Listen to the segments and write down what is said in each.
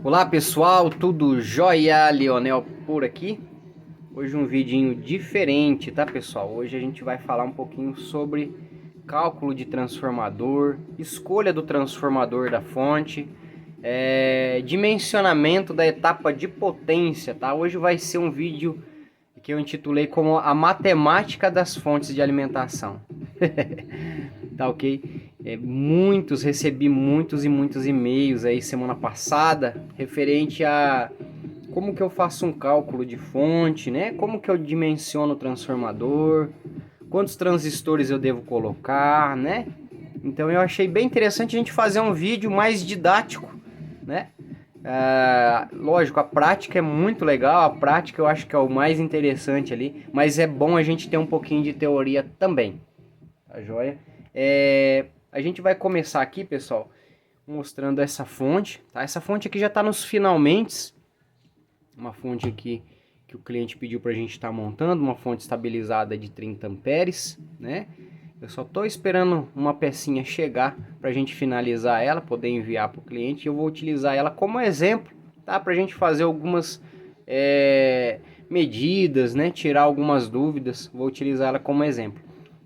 Olá pessoal, tudo jóia? Leonel por aqui. Hoje um vidinho diferente, tá pessoal? Hoje a gente vai falar um pouquinho sobre cálculo de transformador, escolha do transformador da fonte, dimensionamento da etapa de potência, tá? Hoje vai ser um vídeo que eu intitulei como a matemática das fontes de alimentação. Tá ok? Recebi muitos e-mails aí semana passada referente a como que eu faço um cálculo de fonte, né? Como que eu dimensiono o transformador, quantos transistores eu devo colocar, né? Então eu achei bem interessante a gente fazer um vídeo mais didático, né? Lógico, a prática é muito legal, a prática eu acho que é o mais interessante ali, mas é bom a gente ter um pouquinho de teoria também, tá joia? A gente vai começar aqui, pessoal, mostrando essa fonte, tá? Essa fonte aqui já está nos finalmente, uma fonte aqui que o cliente pediu para a gente estar montando, uma fonte estabilizada de 30 amperes, né? Eu só estou esperando uma pecinha chegar para a gente finalizar ela, poder enviar para o cliente. E eu vou utilizar ela como exemplo, tá? Para a gente fazer algumas medidas, né? Tirar algumas dúvidas. Vou utilizar ela como exemplo.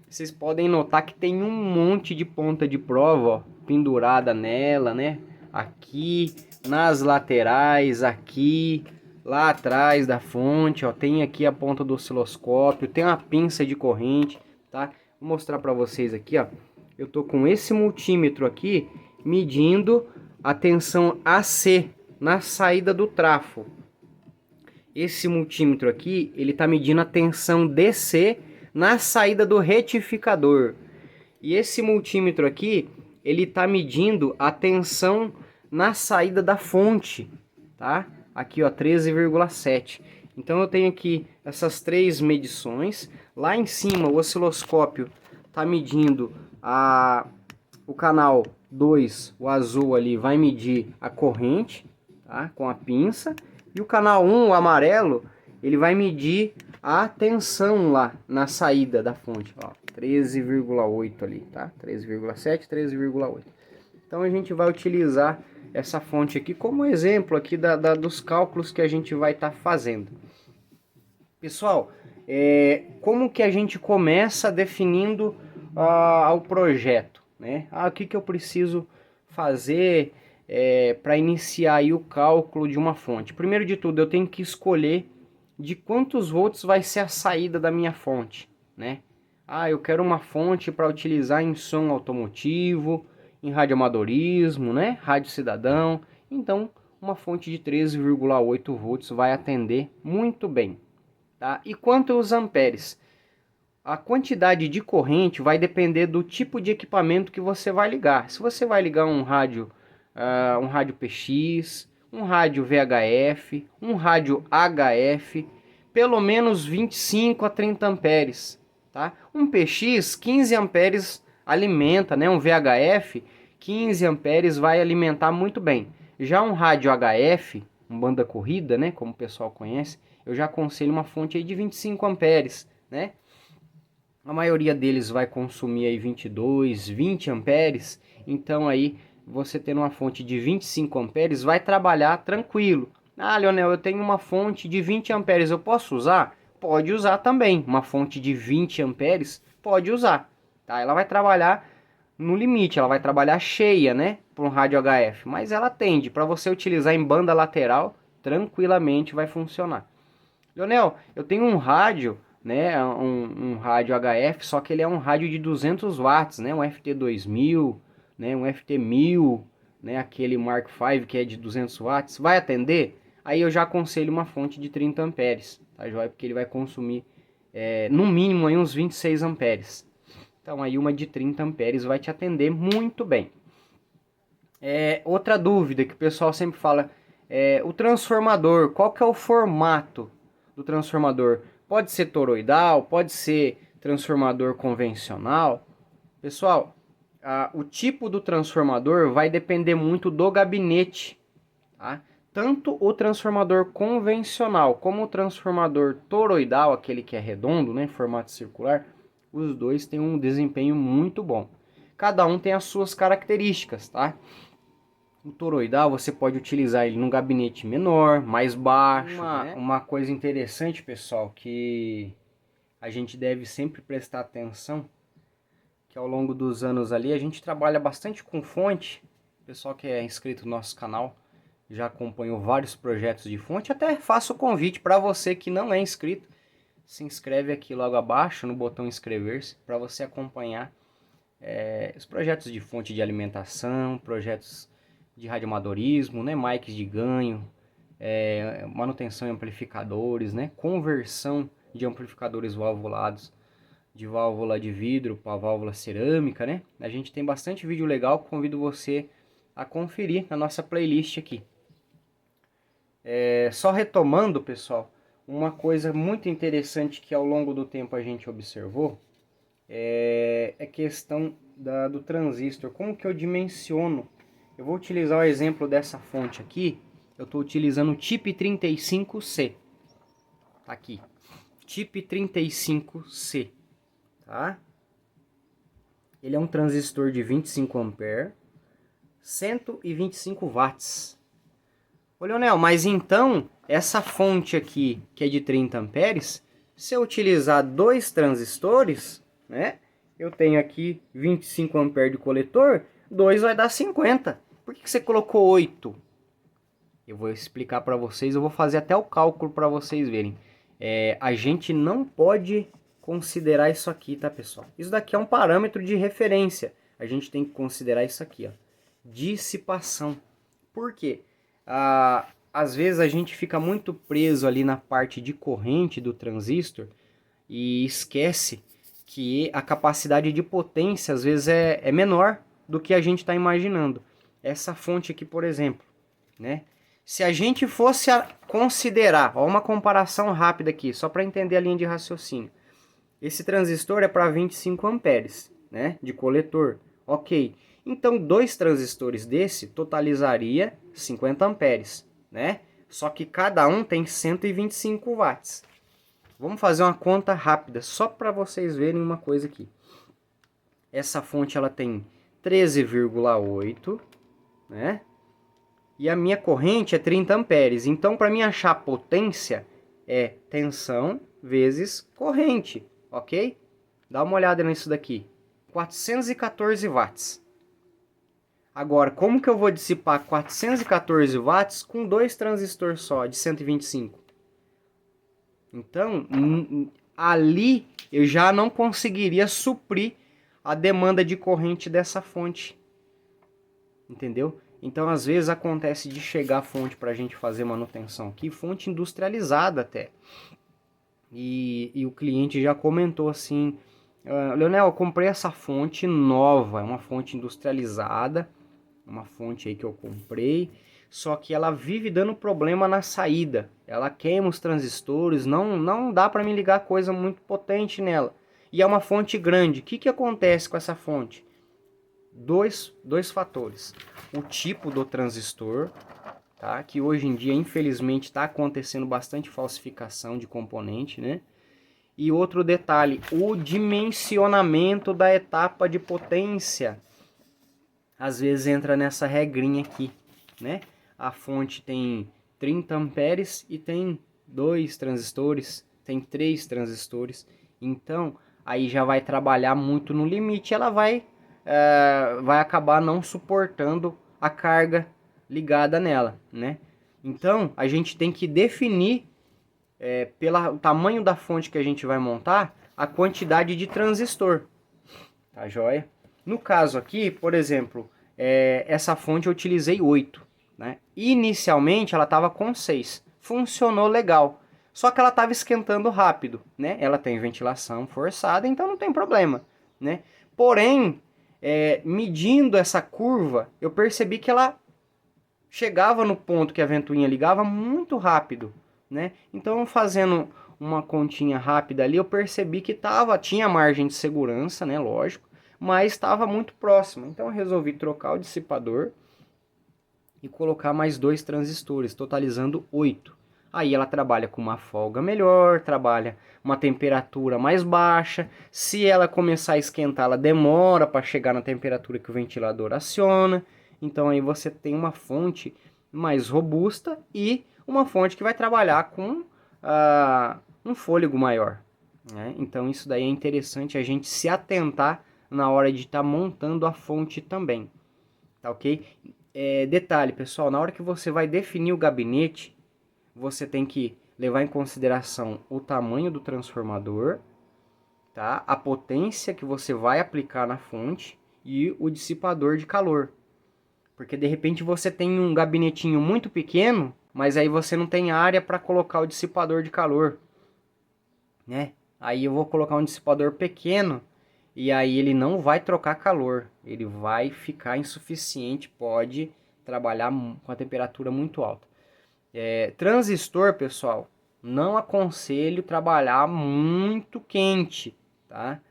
Vocês podem notar que tem um monte de ponta de prova, ó, pendurada nela, né? Aqui, nas laterais, aqui, lá atrás da fonte, ó, tem aqui a ponta do osciloscópio, tem uma pinça de corrente, tá? Vou mostrar para vocês aqui, ó. Eu tô com esse multímetro aqui medindo a tensão AC na saída do trafo. Esse multímetro aqui, ele tá medindo a tensão DC na saída do retificador. E esse multímetro aqui, ele tá medindo a tensão na saída da fonte, tá? Aqui, ó, 13,7. Então eu tenho aqui essas três medições. Lá em cima, o osciloscópio tá medindo o canal 2, o azul ali, vai medir a corrente, tá? Com a pinça. E o canal 1, o amarelo, ele vai medir a tensão lá na saída da fonte, ó, 13,8 ali, tá? 13,7, 13,8. Então a gente vai utilizar essa fonte aqui como exemplo aqui dos cálculos que a gente vai estar fazendo. Pessoal, como que a gente começa definindo o projeto, né? O que eu preciso fazer para iniciar aí o cálculo de uma fonte? Primeiro de tudo, eu tenho que escolher de quantos volts vai ser a saída da minha fonte, né? Eu quero uma fonte para utilizar em som automotivo, em radioamadorismo, né? Rádio cidadão. Então, uma fonte de 13,8 volts vai atender muito bem, tá? E quanto aos amperes? A quantidade de corrente vai depender do tipo de equipamento que você vai ligar. Se você vai ligar um rádio PX, um rádio VHF, um rádio HF, pelo menos 25 a 30 amperes, tá? Um PX, 15 amperes alimenta, né? Um VHF, 15 amperes vai alimentar muito bem. Já um rádio HF, um banda corrida, né? Como o pessoal conhece, eu já aconselho uma fonte aí de 25 amperes, né? A maioria deles vai consumir aí 22, 20 amperes, então aí você tendo uma fonte de 25 amperes vai trabalhar tranquilo. Leonel, eu tenho uma fonte de 20 amperes, eu posso usar? Pode usar também, uma fonte de 20 amperes pode usar, tá? Ela vai trabalhar no limite, ela vai trabalhar cheia, né, para um rádio HF, mas ela tende, para você utilizar em banda lateral, tranquilamente vai funcionar. Leonel, eu tenho um rádio, né, um rádio HF, só que ele é um rádio de 200 watts, né, um FT2000, né, um FT1000, né, aquele Mark V que é de 200 watts, vai atender? Aí eu já aconselho uma fonte de 30 amperes, tá joia? Porque ele vai consumir no mínimo aí uns 26 amperes. Então aí uma de 30 amperes vai te atender muito bem. Outra dúvida que o pessoal sempre fala, o transformador, qual que é o formato do transformador? Pode ser toroidal, pode ser transformador convencional. Pessoal, o tipo do transformador vai depender muito do gabinete, tá? Tanto o transformador convencional como o transformador toroidal, aquele que é redondo, né, em formato circular, os dois têm um desempenho muito bom. Cada um tem as suas características, tá? O toroidal você pode utilizar ele num gabinete menor, mais baixo. Uma coisa interessante, pessoal, que a gente deve sempre prestar atenção, que ao longo dos anos ali a gente trabalha bastante com fonte. O pessoal que é inscrito no nosso canal já acompanhou vários projetos de fonte. Até faço o convite para você que não é inscrito, se inscreve aqui logo abaixo no botão inscrever-se para você acompanhar os projetos de fonte de alimentação, projetos de radioamadorismo, né, mics de ganho, manutenção em amplificadores, né, conversão de amplificadores valvulados de válvula de vidro para válvula cerâmica, né? A gente tem bastante vídeo legal, convido você a conferir na nossa playlist aqui. Só retomando, pessoal, uma coisa muito interessante que ao longo do tempo a gente observou é a questão do transistor. Como que eu dimensiono? Eu vou utilizar o exemplo dessa fonte aqui. Eu estou utilizando o TIP 35C. Tá aqui. TIP 35C. Tá? Ele é um transistor de 25 A, 125 watts. Ô Leonel, mas então, essa fonte aqui, que é de 30 amperes, se eu utilizar dois transistores, né? Eu tenho aqui 25 amperes de coletor, 2 vai dar 50. Por que você colocou 8? Eu vou explicar para vocês, eu vou fazer até o cálculo para vocês verem. A gente não pode considerar isso aqui, tá, pessoal? Isso daqui é um parâmetro de referência. A gente tem que considerar isso aqui, ó. Dissipação. Por quê? Às vezes a gente fica muito preso ali na parte de corrente do transistor e esquece que a capacidade de potência às vezes é menor do que a gente está imaginando. Essa fonte aqui, por exemplo, né? Se a gente fosse considerar, ó, uma comparação rápida aqui, só para entender a linha de raciocínio. Esse transistor é para 25 amperes, né, de coletor. Ok. Então, dois transistores desse totalizaria 50 amperes, né? Só que cada um tem 125 watts. Vamos fazer uma conta rápida, só para vocês verem uma coisa aqui. Essa fonte ela tem 13,8, né? E a minha corrente é 30 amperes. Então, para mim achar potência, é tensão vezes corrente, ok? Dá uma olhada nisso daqui. 414 watts. Agora, como que eu vou dissipar 414 watts com dois transistores só, de 125? Então, ali eu já não conseguiria suprir a demanda de corrente dessa fonte. Entendeu? Então, às vezes acontece de chegar a fonte para a gente fazer manutenção aqui, fonte industrializada até. E o cliente já comentou assim, Leonel, eu comprei essa fonte nova, é uma fonte industrializada, uma fonte aí que eu comprei, só que ela vive dando problema na saída. Ela queima os transistores, não dá para me ligar coisa muito potente nela. E é uma fonte grande. O que acontece com essa fonte? Dois fatores. O tipo do transistor, tá? Que hoje em dia, infelizmente, está acontecendo bastante falsificação de componente, né? E outro detalhe, o dimensionamento da etapa de potência. Às vezes entra nessa regrinha aqui, né? A fonte tem 30 amperes e tem 2 transistores, tem 3 transistores. Então, aí já vai trabalhar muito no limite, ela vai acabar não suportando a carga ligada nela, né? Então, a gente tem que definir, pelo tamanho da fonte que a gente vai montar, a quantidade de transistor, tá joia? No caso aqui, por exemplo, essa fonte eu utilizei 8, né? Inicialmente ela estava com 6, funcionou legal, só que ela estava esquentando rápido, né? Ela tem ventilação forçada, então não tem problema, né? Porém, medindo essa curva, eu percebi que ela chegava no ponto que a ventoinha ligava muito rápido, né? Então, fazendo uma continha rápida ali, eu percebi que tinha margem de segurança, né? Lógico, mas estava muito próximo. Então, eu resolvi trocar o dissipador e colocar mais 2 transistores, totalizando 8. Aí ela trabalha com uma folga melhor, trabalha uma temperatura mais baixa. Se ela começar a esquentar, ela demora para chegar na temperatura que o ventilador aciona. Então aí você tem uma fonte mais robusta e uma fonte que vai trabalhar com um fôlego maior, né? Então isso daí é interessante a gente se atentar na hora de estar montando a fonte também, tá ok? Detalhe, pessoal, na hora que você vai definir o gabinete, você tem que levar em consideração o tamanho do transformador, tá? A potência que você vai aplicar na fonte e o dissipador de calor. Porque de repente você tem um gabinetinho muito pequeno, mas aí você não tem área para colocar o dissipador de calor, né? Aí eu vou colocar um dissipador pequeno e aí ele não vai trocar calor, ele vai ficar insuficiente, pode trabalhar com a temperatura muito alta. Transistor, pessoal, não aconselho trabalhar muito quente, tá?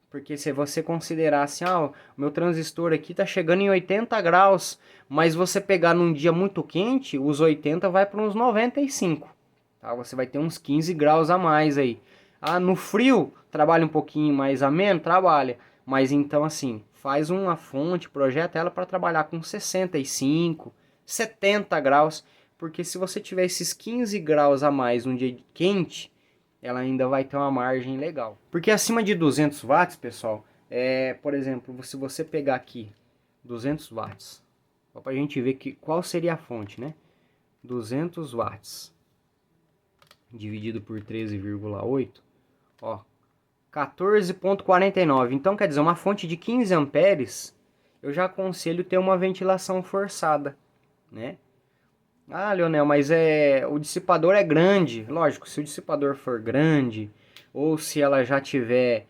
Porque se você considerar assim, o meu transistor aqui tá chegando em 80 graus, mas você pegar num dia muito quente, os 80 vai para uns 95, tá? Você vai ter uns 15 graus a mais aí. No frio, trabalha um pouquinho mais ameno, trabalha. Mas então assim, faz uma fonte, projeta ela para trabalhar com 65, 70 graus, porque se você tiver esses 15 graus a mais num dia quente, ela ainda vai ter uma margem legal. Porque acima de 200 watts, pessoal, por exemplo, se você pegar aqui 200 watts, só para a gente ver qual seria a fonte, né? 200 watts dividido por 13,8, ó, 14,49. Então, quer dizer, uma fonte de 15 amperes, eu já aconselho ter uma ventilação forçada, né? Leonel, mas o dissipador é grande. Lógico, se o dissipador for grande, ou se ela já tiver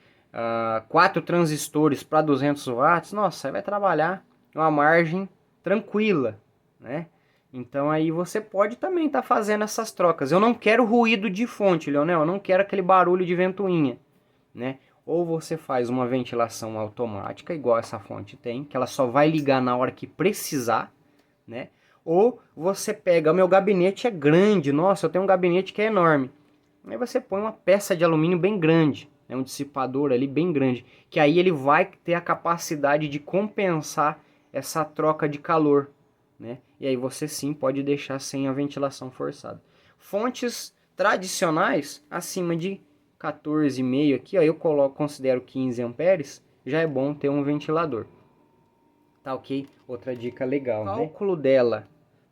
4 transistores para 200 watts, nossa, aí vai trabalhar uma margem tranquila, né? Então aí você pode também estar fazendo essas trocas. Eu não quero ruído de fonte, Leonel, eu não quero aquele barulho de ventoinha, né? Ou você faz uma ventilação automática, igual essa fonte tem, que ela só vai ligar na hora que precisar, né? Ou você pega, o meu gabinete é grande, nossa, eu tenho um gabinete que é enorme. Aí você põe uma peça de alumínio bem grande, né, um dissipador ali bem grande, que aí ele vai ter a capacidade de compensar essa troca de calor, né? E aí você sim pode deixar sem a ventilação forçada. Fontes tradicionais, acima de 14,5 aqui, ó, eu considero 15 amperes, já é bom ter um ventilador. Tá ok? Outra dica legal, né? O cálculo dela,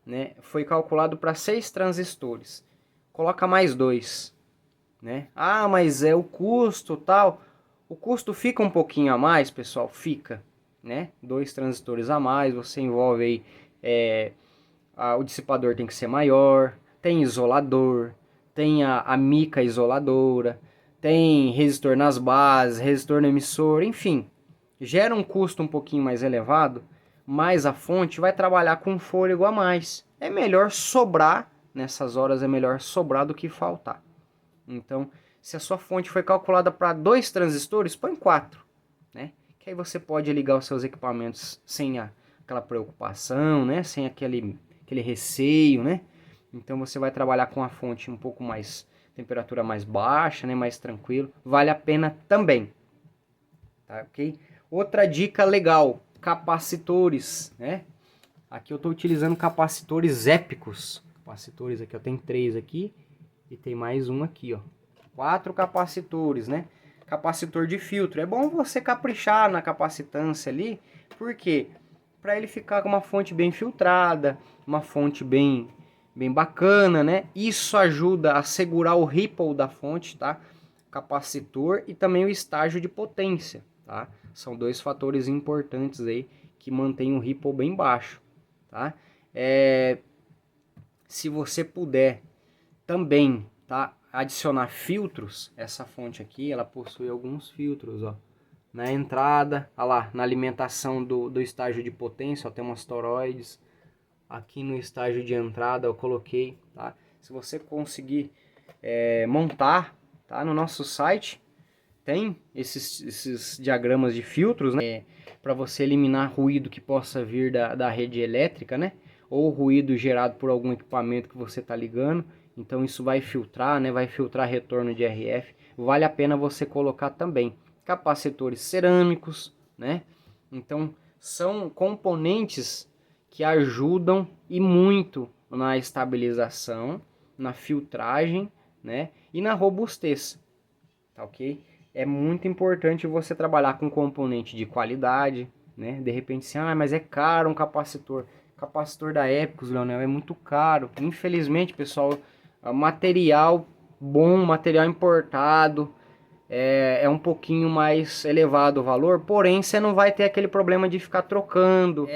né, foi calculado para 6 transistores. Coloca mais 2, né? Mas o custo tal. O custo fica um pouquinho a mais, pessoal, fica, né? 2 transistores a mais, você envolve aí, o dissipador tem que ser maior, tem isolador, tem a mica isoladora, tem resistor nas bases, resistor no emissor, enfim, gera um custo um pouquinho mais elevado, mas a fonte vai trabalhar com fôlego a mais. É melhor sobrar, nessas horas é melhor sobrar do que faltar. Então, se a sua fonte foi calculada para 2 transistores, põe 4, né? Que aí você pode ligar os seus equipamentos sem aquela preocupação, né? Sem aquele receio, né? Então você vai trabalhar com a fonte um pouco mais, temperatura mais baixa, né? Mais tranquilo. Vale a pena também, tá ok? Outra dica legal, capacitores, né? Aqui eu estou utilizando capacitores épicos. Capacitores aqui, eu tenho 3 aqui e tem mais um aqui, ó. 4 capacitores, né? Capacitor de filtro. É bom você caprichar na capacitância ali, porque para ele ficar com uma fonte bem filtrada, uma fonte bem bacana, né? Isso ajuda a segurar o ripple da fonte, tá? Capacitor e também o estágio de potência, tá? São 2 fatores importantes aí que mantêm o ripple bem baixo, tá? Se você puder também, tá, adicionar filtros, essa fonte aqui, ela possui alguns filtros, ó. Na entrada, olha lá, na alimentação do estágio de potência, ó, tem umas toroides. Aqui no estágio de entrada eu coloquei, tá? Se você conseguir montar, tá, no nosso site, tem esses diagramas de filtros, né? Para você eliminar ruído que possa vir da rede elétrica, né? Ou ruído gerado por algum equipamento que você está ligando. Então isso vai filtrar, né? Vai filtrar retorno de RF. Vale a pena você colocar também capacitores cerâmicos, né? Então são componentes que ajudam e muito na estabilização, na filtragem, né, e na robustez, tá ok? É muito importante você trabalhar com componente de qualidade, né? De repente, assim, ah, mas é caro um capacitor. Capacitor da Epicus, Leonel, é muito caro. Infelizmente, pessoal, material bom, material importado, é um pouquinho mais elevado o valor, porém você não vai ter aquele problema de ficar trocando.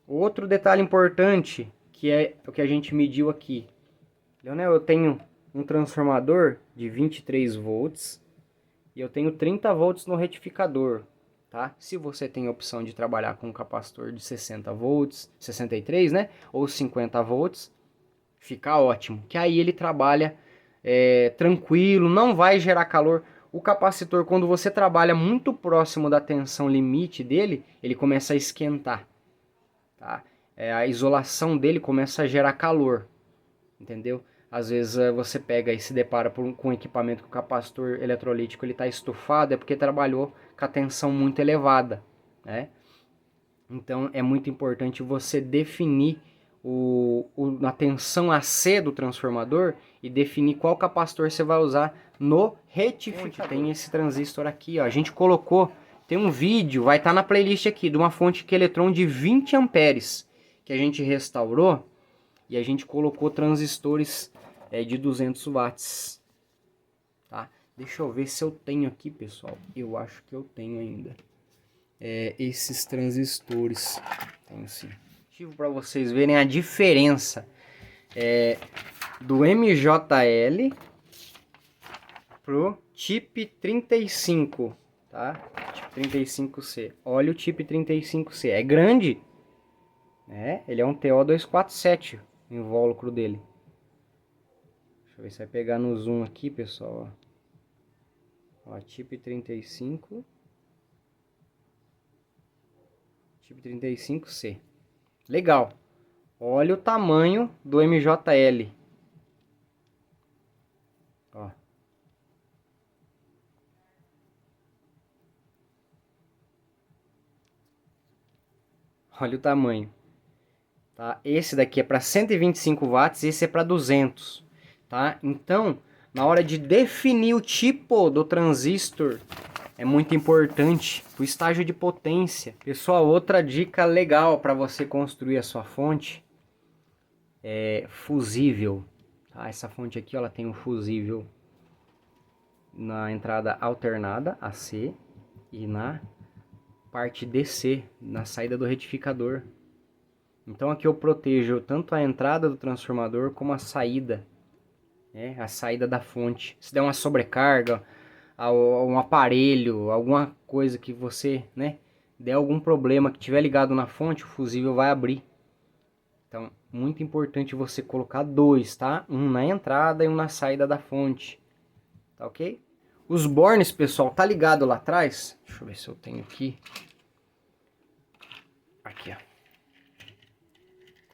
Outro detalhe importante, que é o que a gente mediu aqui. Leonel, eu tenho um transformador de 23 volts e eu tenho 30 volts no retificador, tá? Se você tem a opção de trabalhar com um capacitor de 60 volts, 63, né? Ou 50 volts, fica ótimo, que aí ele trabalha tranquilo, não vai gerar calor. O capacitor, quando você trabalha muito próximo da tensão limite dele, ele começa a esquentar, tá? A isolação dele começa a gerar calor, entendeu? Às vezes você pega e se depara com um equipamento que o capacitor eletrolítico está estufado, é porque trabalhou com a tensão muito elevada, né? Então é muito importante você definir a tensão AC do transformador e definir qual capacitor você vai usar no retificador. Tem esse transistor aqui, ó. A gente colocou, tem um vídeo, vai estar na playlist aqui, de uma fonte que eletrão de 20 amperes que a gente restaurou e a gente colocou transistores de 200 watts, tá? Deixa eu ver se eu tenho aqui, pessoal. Eu acho que eu tenho ainda. Esses transistores. Tenho sim. Para vocês verem a diferença do MJL pro TIP 35, tá? TIP 35C. Olha o TIP 35C. É grande, né? Ele é um TO247, o invólucro dele. Deixa eu ver se vai pegar no zoom aqui, pessoal. Ó, TIP 35. TIP 35C. Legal. Olha o tamanho do MJL. Ó. Olha o tamanho. Tá? Esse daqui é para 125 watts, esse é para 200. Tá? Então, na hora de definir o tipo do transistor, é muito importante o estágio de potência. Pessoal, outra dica legal para você construir a sua fonte é fusível. Tá? Essa fonte aqui, ela tem um fusível na entrada alternada, AC, e na parte DC, na saída do retificador. Então aqui eu protejo tanto a entrada do transformador como a saída, né? A saída da fonte. Se der uma sobrecarga, um aparelho, alguma coisa que você, né, der algum problema que tiver ligado na fonte, o fusível vai abrir. Então, muito importante você colocar dois, tá? Um na entrada e um na saída da fonte. Tá ok? Os bornes, pessoal, tá ligado lá atrás? Deixa eu ver se eu tenho aqui. Aqui, ó.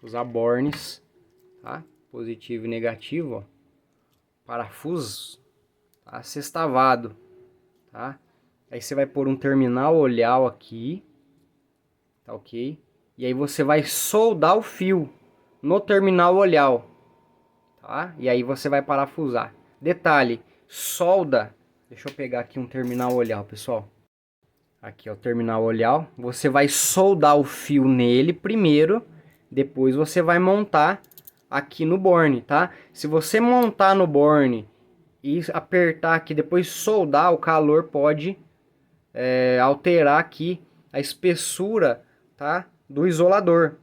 Usar bornes, tá? Positivo e negativo, ó. Parafusos, tá? Sextavado, tá? Aí você vai pôr um terminal olhal aqui, tá ok? E aí você vai soldar o fio no terminal olhal, tá? E aí você vai parafusar. Detalhe, solda, deixa eu pegar aqui um terminal olhal, pessoal. Aqui é o terminal olhal. Você vai soldar o fio nele primeiro, depois você vai montar aqui no borne, tá? Se você montar no borne e apertar aqui, depois soldar, o calor pode alterar aqui a espessura, tá? Do isolador.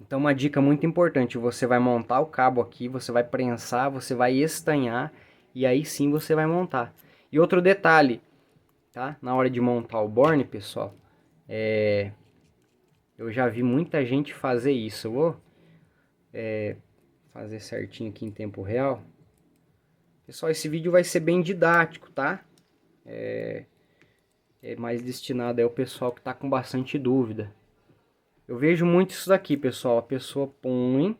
Então uma dica muito importante, você vai montar o cabo aqui, você vai prensar, você vai estanhar e aí sim você vai montar. E outro detalhe, tá? Na hora de montar o borne, pessoal, eu já vi muita gente fazer isso. Eu vou fazer certinho aqui em tempo real. Pessoal, esse vídeo vai ser bem didático, tá? É mais destinado ao pessoal que tá com bastante dúvida. Eu vejo muito isso daqui, pessoal. A pessoa põe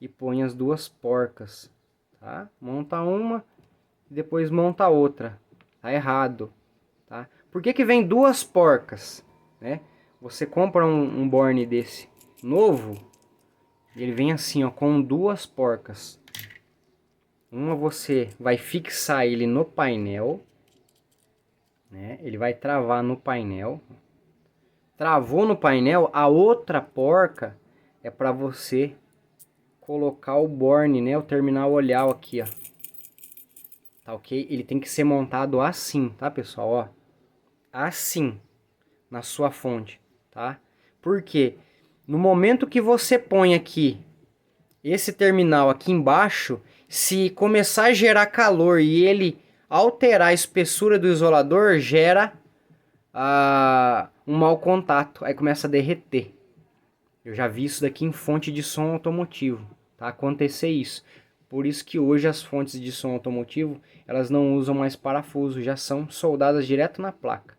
e põe as duas porcas, tá? Monta uma e depois monta outra. Tá errado, tá? Por que que vem duas porcas, né? você compra um borne desse novo, ele vem assim, ó, com duas porcas. Uma você vai fixar ele no painel, né? Ele vai travar no painel. Travou no painel, a outra porca é para você colocar o borne, né? O terminal olhar aqui, ó. Tá ok? Ele tem que ser montado assim, tá, pessoal? Ó, assim, na sua fonte, tá? Porque no momento que você põe aqui esse terminal aqui embaixo, se começar a gerar calor e ele alterar a espessura do isolador, gera um mau contato, aí começa a derreter. Eu já vi isso daqui em fonte de som automotivo, tá? Acontecer isso. Por isso que hoje as fontes de som automotivo, elas não usam mais parafuso, já são soldadas direto na placa,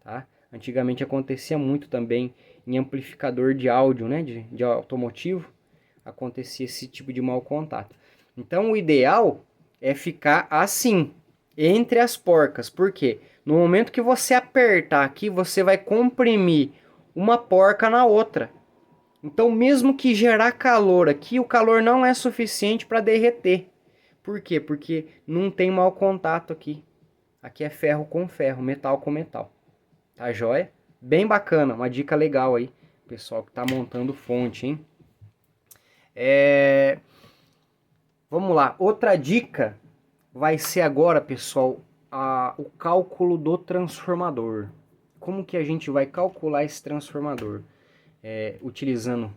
tá? Antigamente acontecia muito também em amplificador de áudio, né, de automotivo, acontecia esse tipo de mau contato. Então o ideal é ficar assim, entre as porcas. Por quê? No momento que você apertar aqui, você vai comprimir uma porca na outra. Então mesmo que gerar calor aqui, o calor não é suficiente para derreter. Por quê? Porque não tem mau contato aqui. Aqui é ferro com ferro, metal com metal. Tá joia? Bem bacana, uma dica legal aí, pessoal que tá montando fonte, hein? Vamos lá, outra dica vai ser agora, pessoal, o cálculo do transformador. Como que a gente vai calcular esse transformador? Utilizando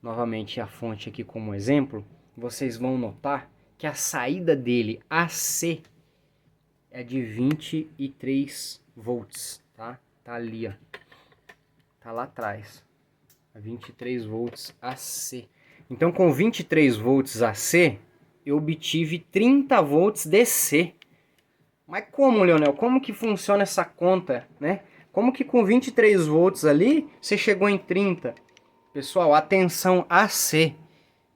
novamente a fonte aqui como exemplo, vocês vão notar que a saída dele AC é de 23 volts, tá? Tá ali, ó. Tá lá atrás. 23 volts AC. Então com 23 volts AC, eu obtive 30 volts DC. Mas como, Leonel? Como que funciona essa conta, né? Como que com 23 volts ali, você chegou em 30? Pessoal, atenção AC,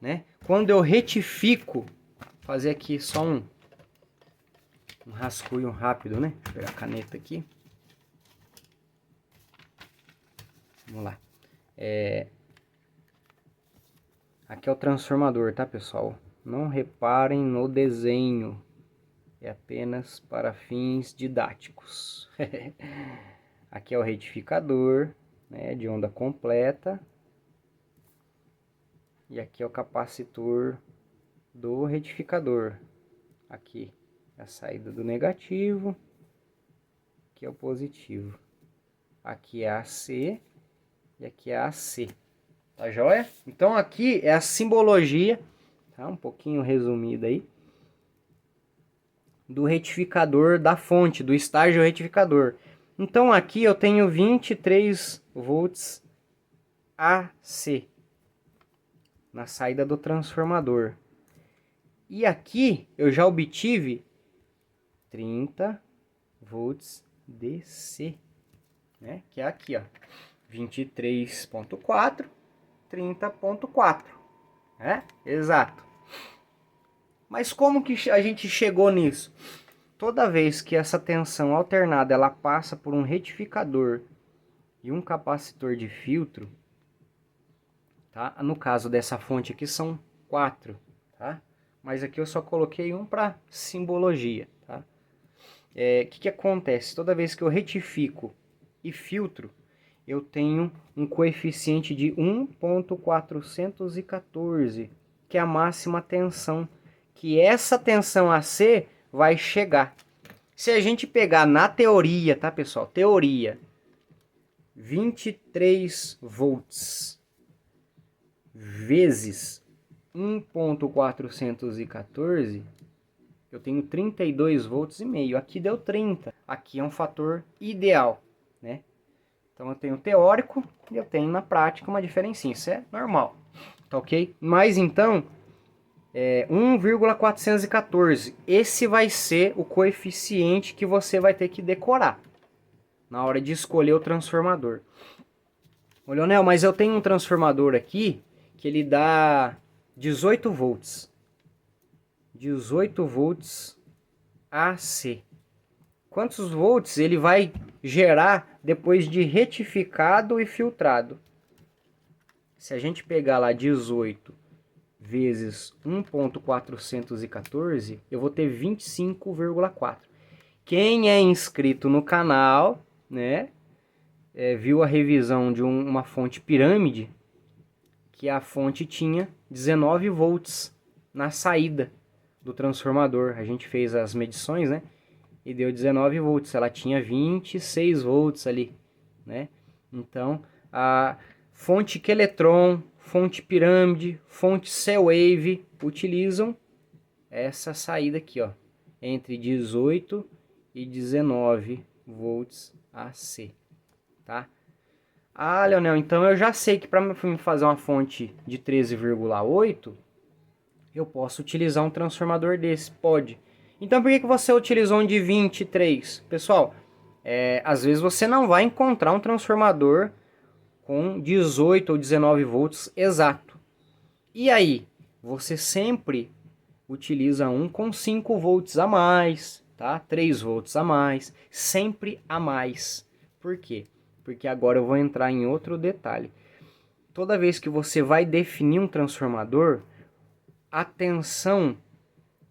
né? Quando eu retifico, fazer aqui só um rascunho rápido, né? Vou pegar a caneta aqui. Vamos lá. Aqui é o transformador, tá, pessoal? Não reparem no desenho. É apenas para fins didáticos. Aqui é o retificador, né, de onda completa. E aqui é o capacitor do retificador. Aqui é a saída do negativo. Aqui é o positivo. Aqui é a AC e aqui é a AC. Tá joia? Então aqui é a simbologia, tá? Um pouquinho resumida aí, do retificador da fonte, do estágio retificador. Então aqui eu tenho 23 volts AC na saída do transformador. E aqui eu já obtive 30 volts DC, né? Que é aqui, ó, 23.4, 30.4, né? Exato. Mas como que a gente chegou nisso? Toda vez que essa tensão alternada ela passa por um retificador e um capacitor de filtro, tá? No caso dessa fonte aqui são 4, tá? Mas aqui eu só coloquei um para simbologia, tá? Que acontece? Toda vez que eu retifico e filtro, eu tenho um coeficiente de 1.414, que é a máxima tensão que essa tensão AC vai chegar. Se a gente pegar na teoria, tá, pessoal? Teoria, 23 volts vezes 1.414, eu tenho 32 volts e meio. Aqui deu 30. Aqui é um fator ideal, né? Então eu tenho teórico e eu tenho na prática uma diferencinha. Isso é normal, tá ok? Mas então, 1,414. Esse vai ser o coeficiente que você vai ter que decorar na hora de escolher o transformador. Ô, Leonel, mas eu tenho um transformador aqui que ele dá 18 volts. 18 volts AC. quantos volts ele vai gerar depois de retificado e filtrado. Se a gente pegar lá 18 vezes 1.414, eu vou ter 25,4. Quem é inscrito no canal, né, viu a revisão de uma fonte pirâmide, que a fonte tinha 19 volts na saída do transformador. A gente fez as medições, né, e deu 19 volts. Ela tinha 26 volts ali, né? Então, a fonte Queletron, fonte pirâmide, fonte C-Wave utilizam essa saída aqui, ó, entre 18 e 19 volts AC, tá? Ah, Leonel, então eu já sei que para fazer uma fonte de 13,8, eu posso utilizar um transformador desse. Pode. Então por que você utilizou um de 23? Pessoal, às vezes você não vai encontrar um transformador com 18 ou 19 volts exato. E aí, você sempre utiliza um com 5 volts a mais, tá? 3 volts a mais, sempre a mais. Por quê? Porque agora eu vou entrar em outro detalhe. Toda vez que você vai definir um transformador, a tensão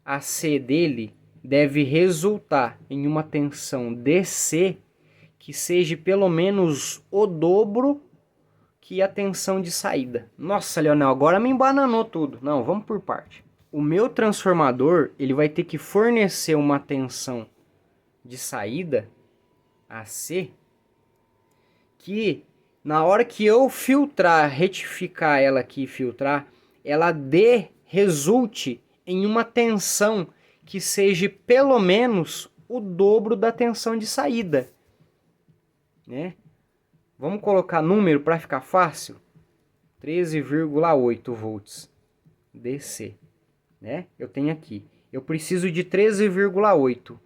AC dele deve resultar em uma tensão DC que seja pelo menos o dobro que a tensão de saída. Nossa, Leonel, agora me embananou tudo. Não, vamos por parte. O meu transformador, ele vai ter que fornecer uma tensão de saída AC que na hora que eu filtrar, retificar ela aqui, filtrar, ela resulte em uma tensão que seja pelo menos o dobro da tensão de saída, né? Vamos colocar número para ficar fácil? 13,8 volts DC, né? Eu tenho aqui. Eu preciso de 13,8.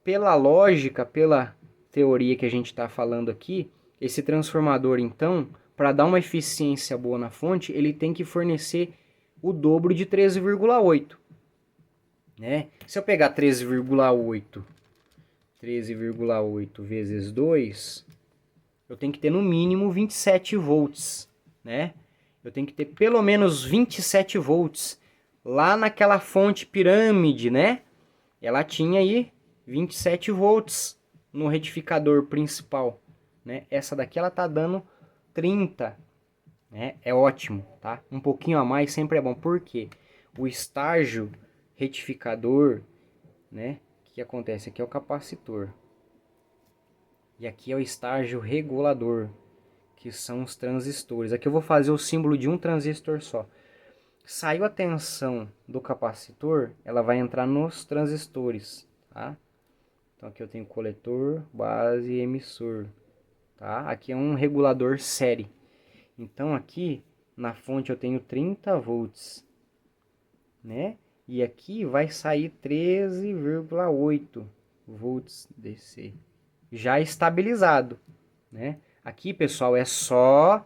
Pela lógica, pela teoria que a gente está falando aqui, esse transformador, então, para dar uma eficiência boa na fonte, ele tem que fornecer o dobro de 13,8. Né? Se eu pegar 13,8 vezes 2, eu tenho que ter no mínimo 27 volts. Né? Eu tenho que ter pelo menos 27 volts. Lá naquela fonte pirâmide, né? Ela tinha aí 27 volts no retificador principal, né? Essa daqui ela tá dando 30, né? É ótimo, tá? Um pouquinho a mais sempre é bom, porque o estágio retificador, né? O que acontece? Aqui é o capacitor. E aqui é o estágio regulador, que são os transistores. Aqui eu vou fazer o símbolo de um transistor só. Saiu a tensão do capacitor, ela vai entrar nos transistores, tá? Então aqui eu tenho coletor, base e emissor, tá? Aqui é um regulador série. Então aqui na fonte eu tenho 30 volts, né? E aqui vai sair 13,8 volts DC, já estabilizado, né? Aqui, pessoal, é só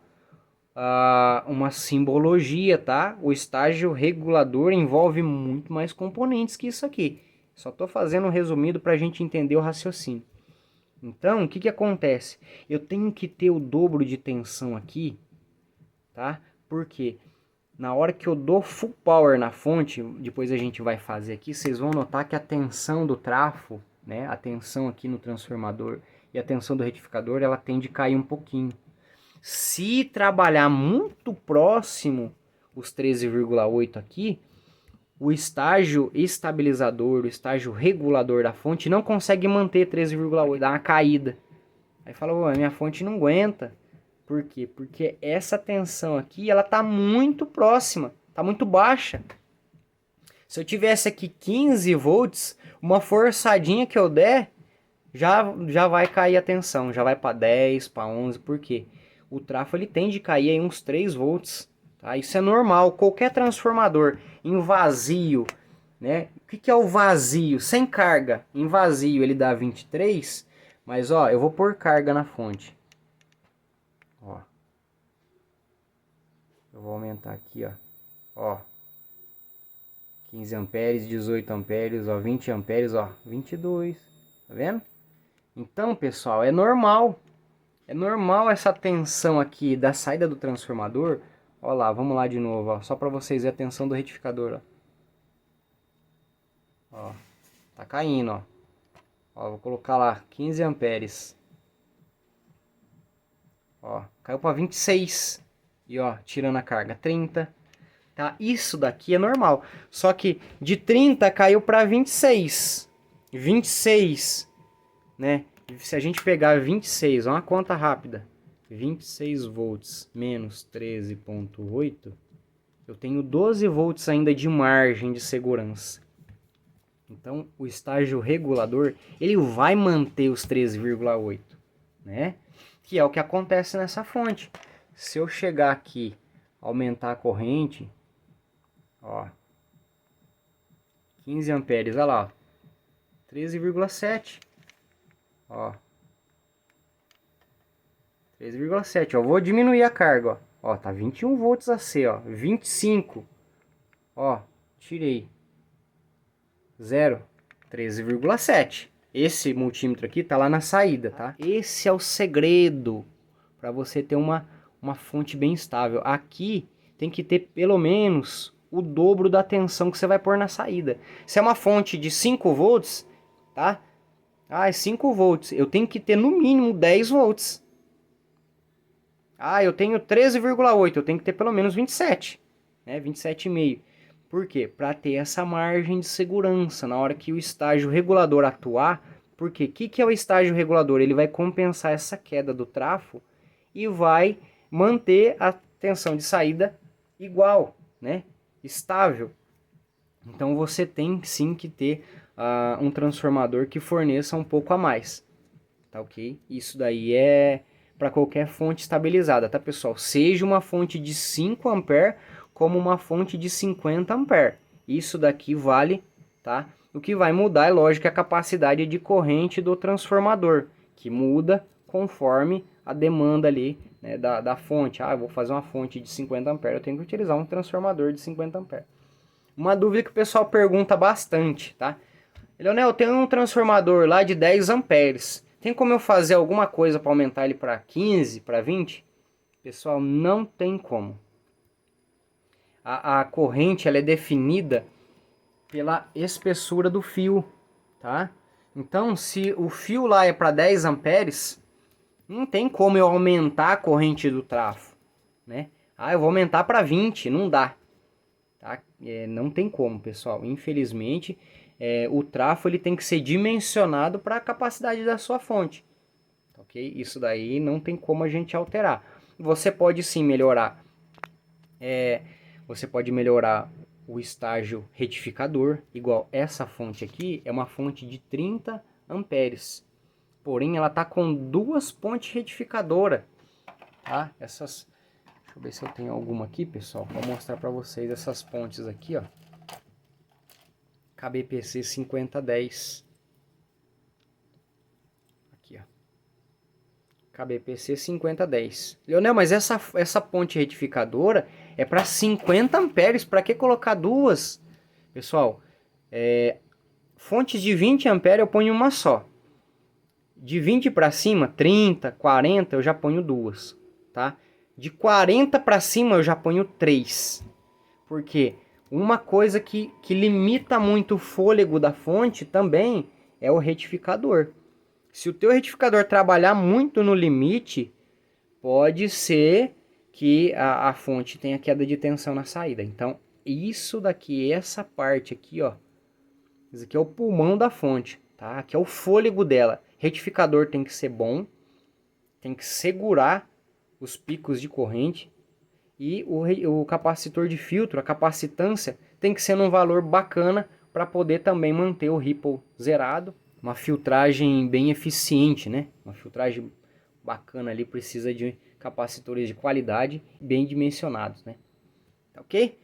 uma simbologia, tá? O estágio regulador envolve muito mais componentes que isso aqui. Só estou fazendo um resumido para a gente entender o raciocínio. Então, o que acontece? Eu tenho que ter o dobro de tensão aqui, tá? Porque na hora que eu dou full power na fonte, depois a gente vai fazer aqui, vocês vão notar que a tensão do trafo, né? A tensão aqui no transformador e a tensão do retificador, ela tende a cair um pouquinho. Se trabalhar muito próximo os 13,8 aqui, o estágio estabilizador, o estágio regulador da fonte não consegue manter 13,8, dá uma caída. Aí fala, minha fonte não aguenta. Por quê? Porque essa tensão aqui, ela tá muito próxima, tá muito baixa. Se eu tivesse aqui 15 volts, uma forçadinha que eu der, já vai cair a tensão, já vai para 10, para 11, por quê? O trafo ele tende a cair em uns 3 volts, tá? Isso é normal, qualquer transformador em vazio, né? O que é o vazio? Sem carga, em vazio ele dá 23, mas ó, eu vou pôr carga na fonte. Ó. Eu vou aumentar aqui, ó. 15 amperes, 18 amperes, ó, 20 amperes, ó, 22. Tá vendo? Então, pessoal, é normal. É normal essa tensão aqui da saída do transformador. Ó lá, vamos lá de novo, ó, só para vocês verem a tensão do retificador, ó. Ó, tá caindo, ó. Ó, vou colocar lá 15 amperes. Ó, caiu para 26. E ó, tirando a carga, 30. Tá? Isso daqui é normal. Só que de 30 caiu para 26. 26, né? Se a gente pegar 26, uma conta rápida. 26 volts menos 13,8, eu tenho 12 volts ainda de margem de segurança. Então, o estágio regulador, ele vai manter os 13,8, né? Que é o que acontece nessa fonte. Se eu chegar aqui, aumentar a corrente, ó, 15 amperes, olha lá, 13,7, ó, 13,7, ó, vou diminuir a carga, ó, tá 21 volts AC, ó, 25, ó, tirei, 0, 13,7. Esse multímetro aqui tá lá na saída, tá? Esse é o segredo para você ter uma fonte bem estável. Aqui tem que ter pelo menos o dobro da tensão que você vai pôr na saída. Se é uma fonte de 5 volts, tá? Ah, é 5 volts. Eu tenho que ter no mínimo 10 volts. Ah, eu tenho 13,8. Eu tenho que ter pelo menos 27, né? 27,5. Por quê? Para ter essa margem de segurança na hora que o estágio regulador atuar. Porque o que é o estágio regulador? Ele vai compensar essa queda do trafo e vai manter a tensão de saída igual, né? Estável. Então você tem sim que ter um transformador que forneça um pouco a mais, tá ok? Isso daí é para qualquer fonte estabilizada, tá pessoal? Seja uma fonte de 5 ampere como uma fonte de 50 ampere. Isso daqui vale, tá? O que vai mudar é lógico a capacidade de corrente do transformador, que muda conforme a demanda ali, né, da fonte. Ah, eu vou fazer uma fonte de 50 ampere, eu tenho que utilizar um transformador de 50 ampere. Uma dúvida que o pessoal pergunta bastante, tá? Leonel, eu tenho um transformador lá de 10 amperes. Tem como eu fazer alguma coisa para aumentar ele para 15, para 20? Pessoal, não tem como. A corrente ela é definida pela espessura do fio, tá? Então, se o fio lá é para 10 amperes, não tem como eu aumentar a corrente do trafo, né? Ah, eu vou aumentar para 20, não dá. Tá? Não tem como, pessoal. Infelizmente, o trafo ele tem que ser dimensionado para a capacidade da sua fonte. Ok? Isso daí não tem como a gente alterar. Você pode sim melhorar. Você pode melhorar o estágio retificador, igual essa fonte aqui é uma fonte de 30 amperes. Porém, ela tá com duas pontes retificadoras, tá? Essas, deixa eu ver se eu tenho alguma aqui, pessoal, vou mostrar para vocês essas pontes aqui, ó. KBPC 5010. Aqui, ó. KBPC 5010. Leonel, mas essa ponte retificadora é para 50 amperes, para que colocar duas? Pessoal, fontes de 20 amperes eu ponho uma só. De 20 para cima, 30, 40, eu já ponho duas, tá? De 40 para cima eu já ponho 3. Porque uma coisa que limita muito o fôlego da fonte também é o retificador. Se o teu retificador trabalhar muito no limite, pode ser que a fonte tenha queda de tensão na saída. Então, isso daqui, essa parte aqui, ó, isso aqui é o pulmão da fonte, tá? Aqui é o fôlego dela. Retificador tem que ser bom, tem que segurar os picos de corrente. E o capacitor de filtro, a capacitância, tem que ser num valor bacana para poder também manter o ripple zerado. Uma filtragem bem eficiente, né? Uma filtragem bacana ali precisa de capacitores de qualidade bem dimensionados, né? Tá ok?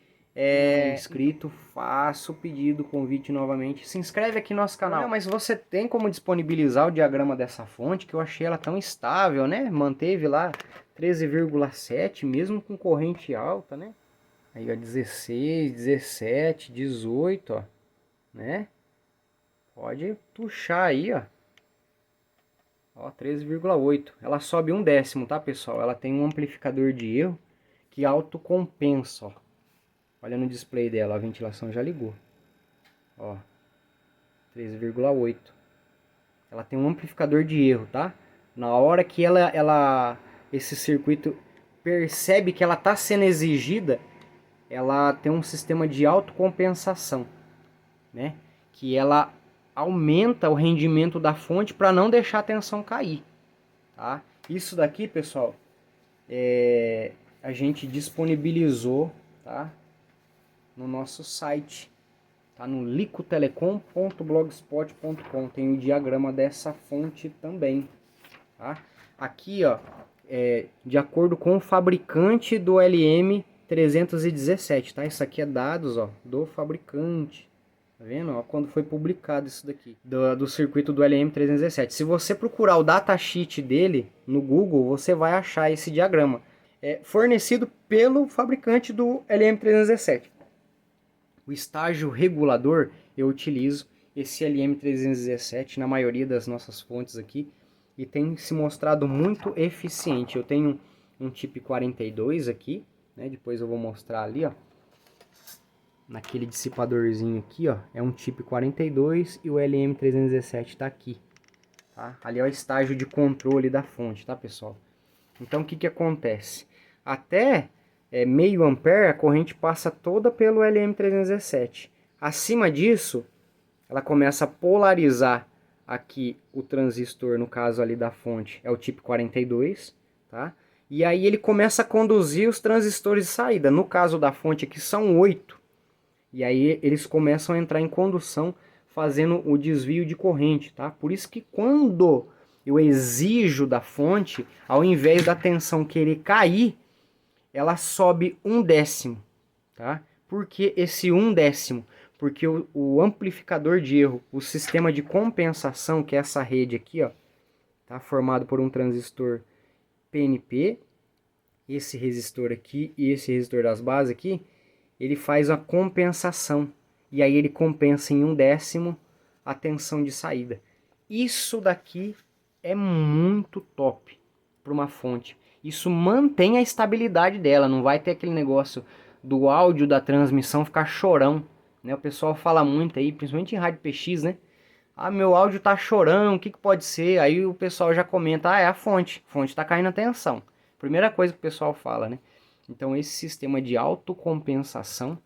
Inscrito, faça o pedido, convite novamente. Se inscreve aqui no nosso canal. Mas você tem como disponibilizar o diagrama dessa fonte, que eu achei ela tão estável, né? Manteve lá 13,7, mesmo com corrente alta, né? Aí, ó, 16, 17, 18, ó, né? Pode puxar aí, ó. Ó, 13,8. Ela sobe 1/10, tá, pessoal? Ela tem um amplificador de erro que autocompensa, ó. Olha no display dela, a ventilação já ligou. Ó, 13,8. Ela tem um amplificador de erro, tá? Na hora que esse circuito percebe que ela está sendo exigida, ela tem um sistema de autocompensação, né? Que ela aumenta o rendimento da fonte para não deixar a tensão cair, tá? Isso daqui, pessoal, a gente disponibilizou, tá? No nosso site, tá? No licotelecom.blogspot.com, tem o diagrama dessa fonte também, tá? Aqui, ó, de acordo com o fabricante do LM317, tá? Isso aqui é dados, ó, do fabricante. Tá vendo? Ó, quando foi publicado isso daqui, do circuito do LM317. Se você procurar o datasheet dele no Google, você vai achar esse diagrama. É fornecido pelo fabricante do LM317. O estágio regulador, eu utilizo esse LM317 na maioria das nossas fontes aqui e tem se mostrado muito eficiente. Eu tenho um TIP 42 aqui, né? Depois eu vou mostrar ali, ó. Naquele dissipadorzinho aqui, ó, é um TIP 42 e o LM317 tá aqui, tá? Ali é o estágio de controle da fonte, tá, pessoal? Então, o que que acontece? Até meio ampere, a corrente passa toda pelo LM317. Acima disso, ela começa a polarizar aqui o transistor, no caso ali da fonte, é o TIP 42, tá? E aí ele começa a conduzir os transistores de saída. No caso da fonte aqui, são 8. E aí eles começam a entrar em condução fazendo o desvio de corrente, tá? Por isso que quando eu exijo da fonte, ao invés da tensão querer cair, ela sobe 1/10, tá? Por que esse 1/10? Porque o amplificador de erro, o sistema de compensação, que é essa rede aqui, ó, tá formado por um transistor PNP, esse resistor aqui e esse resistor das bases aqui, ele faz a compensação. E aí ele compensa em 1/10 a tensão de saída. Isso daqui é muito top para uma fonte. Isso mantém a estabilidade dela. Não vai ter aquele negócio do áudio da transmissão ficar chorão, né? O pessoal fala muito aí, principalmente em rádio PX, né? Ah, meu áudio tá chorando, o que que pode ser? Aí o pessoal já comenta, ah, é a fonte. A fonte tá caindo a tensão. Primeira coisa que o pessoal fala, né? Então esse sistema de autocompensação,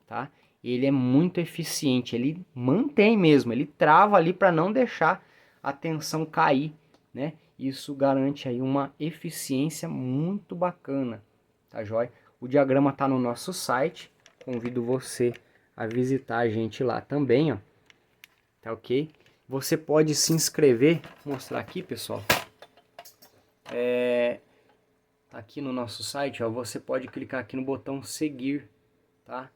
tá? Ele é muito eficiente, ele mantém mesmo, ele trava ali para não deixar a tensão cair, né? Isso garante aí uma eficiência muito bacana, tá joia? O diagrama tá no nosso site, convido você a visitar a gente lá também, ó. Tá ok? Você pode se inscrever, vou mostrar aqui, pessoal. Aqui no nosso site, ó, você pode clicar aqui no botão seguir, tá?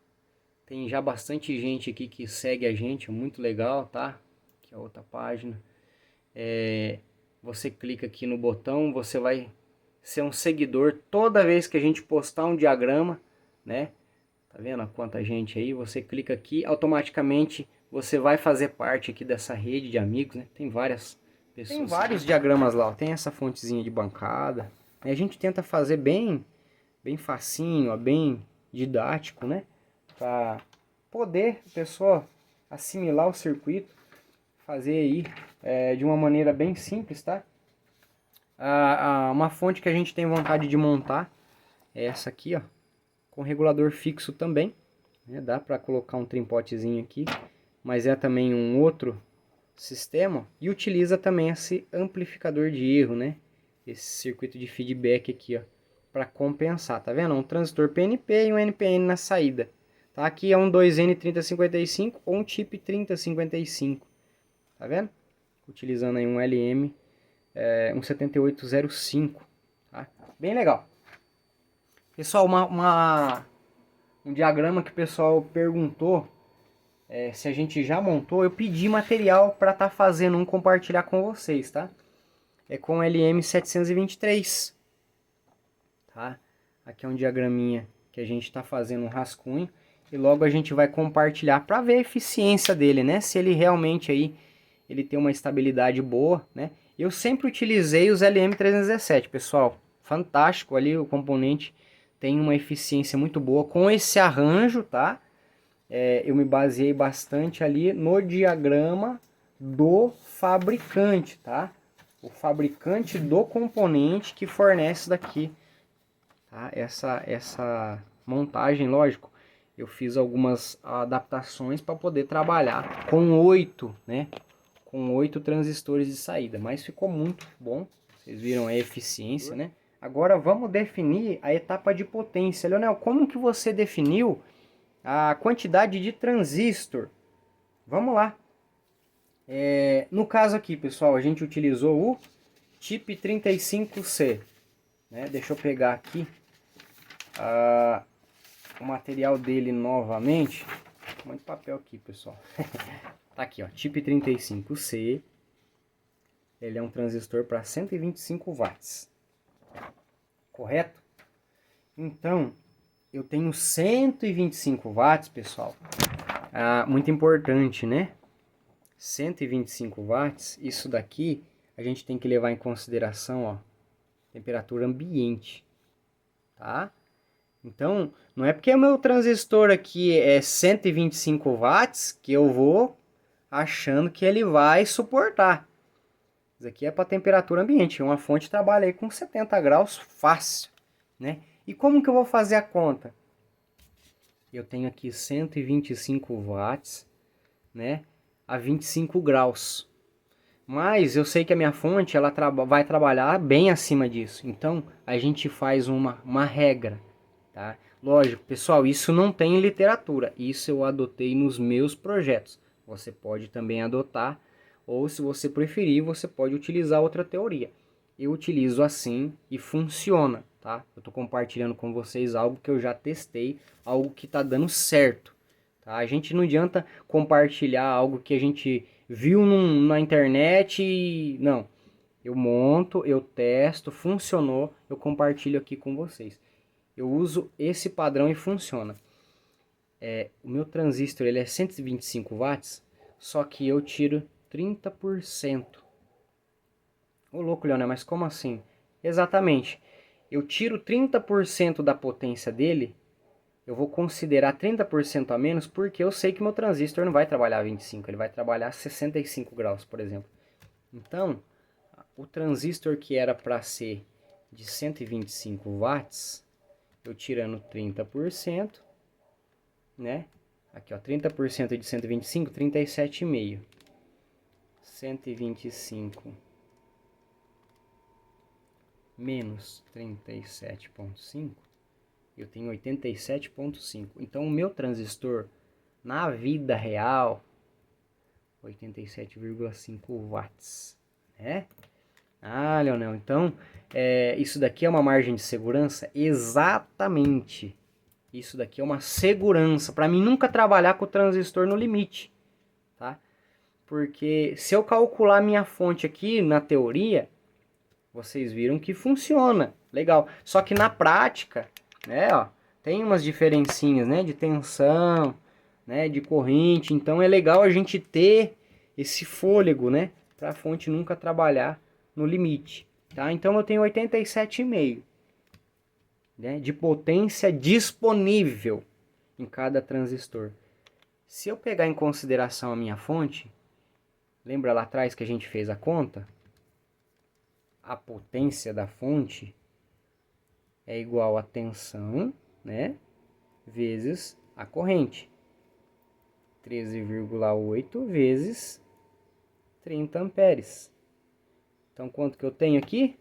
Tem já bastante gente aqui que segue a gente, muito legal, tá? Aqui é outra página. Você clica aqui no botão, você vai ser um seguidor toda vez que a gente postar um diagrama, né? Tá vendo quanta gente aí? Você clica aqui, automaticamente você vai fazer parte aqui dessa rede de amigos, né? Tem várias pessoas. Tem vários diagramas lá, ó. Tem essa fontezinha de bancada. A gente tenta fazer bem facinho, ó, bem didático, né? Para poder a pessoa assimilar o circuito, fazer aí de uma maneira bem simples, tá? Uma fonte que a gente tem vontade de montar é essa aqui, ó, com regulador fixo também, né? Dá para colocar um trimpotezinho aqui, mas é também um outro sistema e utiliza também esse amplificador de erro, né? Esse circuito de feedback aqui, ó, para compensar, tá vendo? Um transistor PNP e um NPN na saída. Tá? Aqui é um 2N3055 ou um TIP 3055, tá vendo? Utilizando aí um LM 7805, tá? Bem legal. Pessoal, um diagrama que o pessoal perguntou se a gente já montou, eu pedi material para estar fazendo compartilhar com vocês, tá? É com LM723, tá? Aqui é um diagraminha que a gente está fazendo um rascunho e logo a gente vai compartilhar para ver a eficiência dele, né? Se ele realmente aí ele tem uma estabilidade boa, né? Eu sempre utilizei os LM317, pessoal. Fantástico ali, o componente tem uma eficiência muito boa com esse arranjo, tá? Eu me baseei bastante ali no diagrama do fabricante, tá? O fabricante do componente que fornece daqui, tá? Essa montagem, lógico, eu fiz algumas adaptações para poder trabalhar com 8, né? Com 8 transistores de saída, mas ficou muito bom. Vocês viram a eficiência, né? Agora vamos definir a etapa de potência. Leonel, como que você definiu a quantidade de transistor? Vamos lá. No caso aqui, pessoal, a gente utilizou o TIP 35C. Né? Deixa eu pegar aqui o material dele novamente. Muito papel aqui, pessoal. Tá aqui, ó, TIP 35C. Ele é um transistor para 125 watts. Correto? Então, eu tenho 125 watts, pessoal. Muito importante, né? 125 watts, isso daqui a gente tem que levar em consideração, ó, temperatura ambiente, tá? Então, não é porque o meu transistor aqui é 125 watts que eu vou achando que ele vai suportar. Isso aqui é para temperatura ambiente, uma fonte trabalha aí com 70 graus fácil, né? E como que eu vou fazer a conta? Eu tenho aqui 125 watts, né, a 25 graus. Mas eu sei que a minha fonte ela vai trabalhar bem acima disso. Então a gente faz uma regra, tá? Lógico, pessoal, isso não tem em literatura. Isso eu adotei nos meus projetos. Você pode também adotar, ou se você preferir, você pode utilizar outra teoria. Eu utilizo assim e funciona, tá? Eu estou compartilhando com vocês algo que eu já testei, algo que está dando certo. Tá? A gente não adianta compartilhar algo que a gente viu na internet e... Não, eu monto, eu testo, funcionou, eu compartilho aqui com vocês. Eu uso esse padrão e funciona. O meu transistor ele é 125 watts, só que eu tiro 30%. Ô louco, Leonel, mas como assim? Exatamente. Eu tiro 30% da potência dele, eu vou considerar 30% a menos porque eu sei que meu transistor não vai trabalhar 25, ele vai trabalhar 65 graus, por exemplo. Então, o transistor que era para ser de 125 watts, eu tirando 30%, né? Aqui, ó, 30% de 125, 37,5. 125 menos 37,5, eu tenho 87,5. Então, o meu transistor, na vida real, 87,5 watts, né? Ah, Leonel, então, isso daqui é uma margem de segurança? Exatamente. Isso daqui é uma segurança para mim nunca trabalhar com o transistor no limite, tá? Porque se eu calcular minha fonte aqui na teoria, vocês viram que funciona, legal. Só que na prática, né, ó, tem umas diferencinhas, né, de tensão, né, de corrente. Então é legal a gente ter esse fôlego, né, para a fonte nunca trabalhar no limite, tá? Então eu tenho 87,5, né, de potência disponível em cada transistor. Se eu pegar em consideração a minha fonte, lembra lá atrás que a gente fez a conta? A potência da fonte é igual a tensão, né, vezes a corrente. 13,8 vezes 30 amperes. Então, quanto que eu tenho aqui?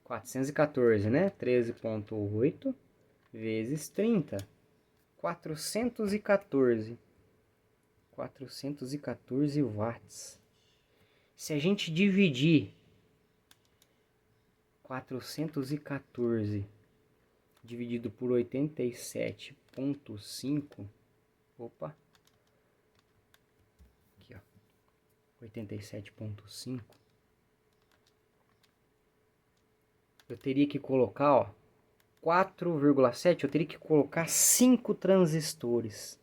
414, né? 13,8 vezes 30. 414. 414 watts. Se a gente dividir 414 dividido por 87,5, opa, aqui ó, 87,5, eu teria que colocar, ó, 4,7, eu teria que colocar 5 transistores.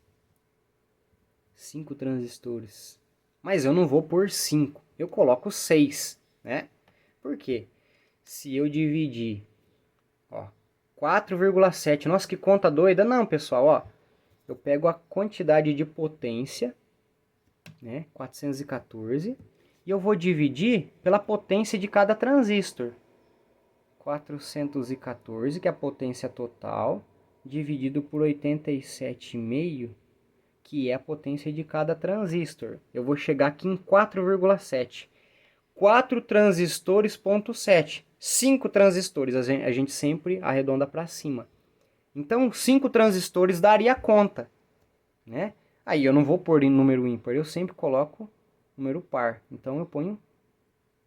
5 transistores. Mas eu não vou por 5, eu coloco 6. né? Por quê? Se eu dividir, ó, 4,7, nossa, que conta doida. Não, pessoal, ó, eu pego a quantidade de potência, né, 414, e eu vou dividir pela potência de cada transistor. 414, que é a potência total, dividido por 87,5, que é a potência de cada transistor. Eu vou chegar aqui em 4,7. 4 transistores, ponto 7. 5 transistores, a gente sempre arredonda para cima. Então, 5 transistores daria conta, né? Aí eu não vou pôr em número ímpar, eu sempre coloco número par. Então eu ponho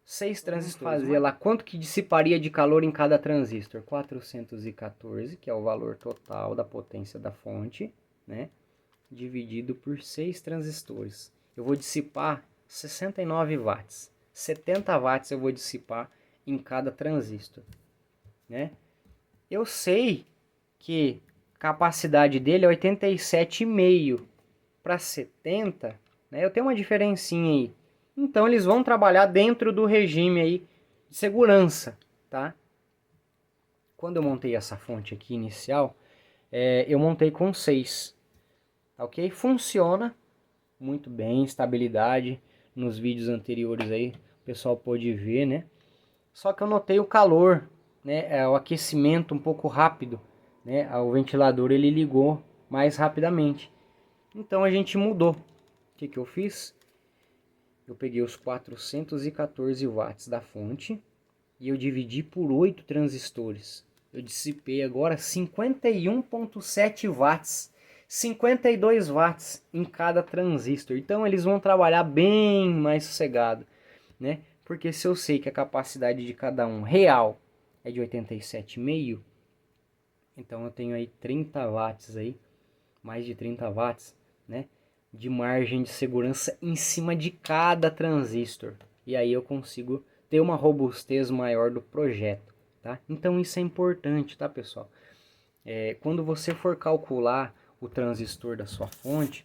6 transistores. Fazer lá quanto que dissiparia de calor em cada transistor? 414, que é o valor total da potência da fonte, né? Dividido por 6 transistores. Eu vou dissipar 69 watts. 70 watts eu vou dissipar em cada transistor, né? Eu sei que a capacidade dele é 87,5 para 70, né? Eu tenho uma diferencinha aí. Então eles vão trabalhar dentro do regime aí de segurança, tá? Quando eu montei essa fonte aqui inicial, eu montei com 6, tá ok? Funciona muito bem, estabilidade. Nos vídeos anteriores aí o pessoal pôde ver, né? Só que eu notei o calor, né? O aquecimento um pouco rápido, né? O ventilador ele ligou mais rapidamente. Então a gente mudou. O que eu fiz? Eu peguei os 414 watts da fonte e eu dividi por 8 transistores. Eu dissipei agora 51,7 watts. 52 watts em cada transistor. Então eles vão trabalhar bem mais sossegado, né? Porque se eu sei que a capacidade de cada um real é de 87,5, então eu tenho aí 30 watts aí, mais de 30 watts, né, de margem de segurança em cima de cada transistor. E aí eu consigo ter uma robustez maior do projeto, tá? Então isso é importante, tá, pessoal? Quando você for calcular o transistor da sua fonte,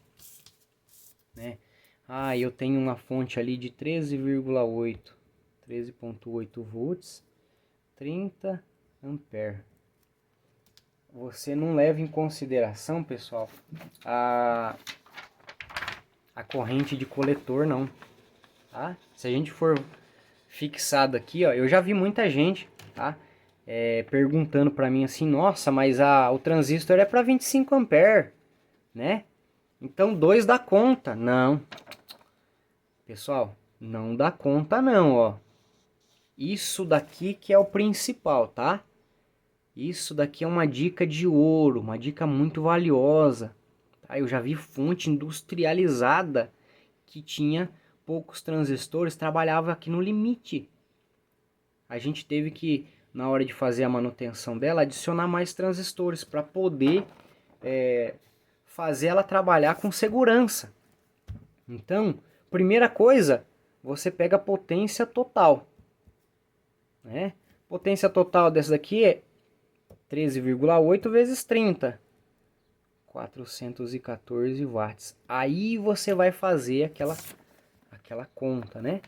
né? Eu tenho uma fonte ali de 13,8 volts, 30 ampere. Você não leva em consideração, pessoal, a corrente de coletor, não, tá? Se a gente for fixado aqui, ó, eu já vi muita gente, tá? Perguntando para mim assim, nossa, mas o transistor é para 25 ampere, né? Então 2 dá conta. Não. Pessoal, não dá conta não, ó. Isso daqui que é o principal, tá? Isso daqui é uma dica de ouro, uma dica muito valiosa. Tá? Eu já vi fonte industrializada que tinha poucos transistores, trabalhava aqui no limite. A gente teve que, na hora de fazer a manutenção dela, adicionar mais transistores para poder fazer ela trabalhar com segurança. Então, primeira coisa, você pega a potência total, né? Potência total dessa daqui é 13,8 vezes 30, 414 watts. Aí você vai fazer aquela conta, né?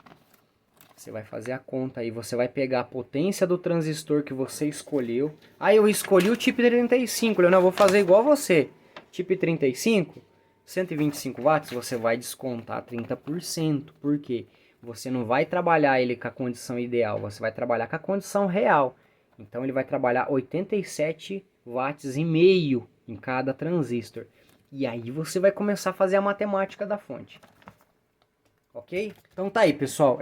Você vai fazer a conta aí, você vai pegar a potência do transistor que você escolheu. Eu escolhi o tipo 35, eu não vou fazer igual você. Tipo 35, 125 watts, você vai descontar 30%. Por quê? Você não vai trabalhar ele com a condição ideal, você vai trabalhar com a condição real. Então ele vai trabalhar 87 watts e meio em cada transistor. E aí você vai começar a fazer a matemática da fonte. Ok? Então tá aí, pessoal.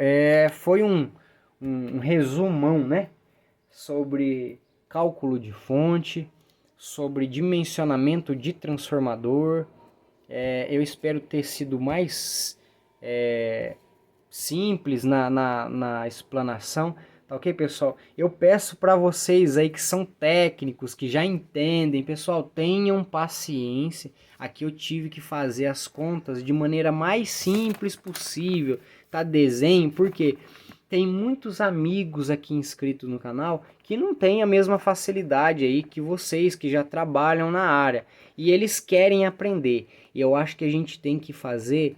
Foi um resumão, né? Sobre cálculo de fonte, sobre dimensionamento de transformador. Eu espero ter sido mais simples na explanação. Tá ok, pessoal? Eu peço para vocês aí que são técnicos, que já entendem, pessoal, tenham paciência. Aqui eu tive que fazer as contas de maneira mais simples possível, tá? Desenho, porque tem muitos amigos aqui inscritos no canal que não têm a mesma facilidade aí que vocês que já trabalham na área e eles querem aprender. E eu acho que a gente tem que fazer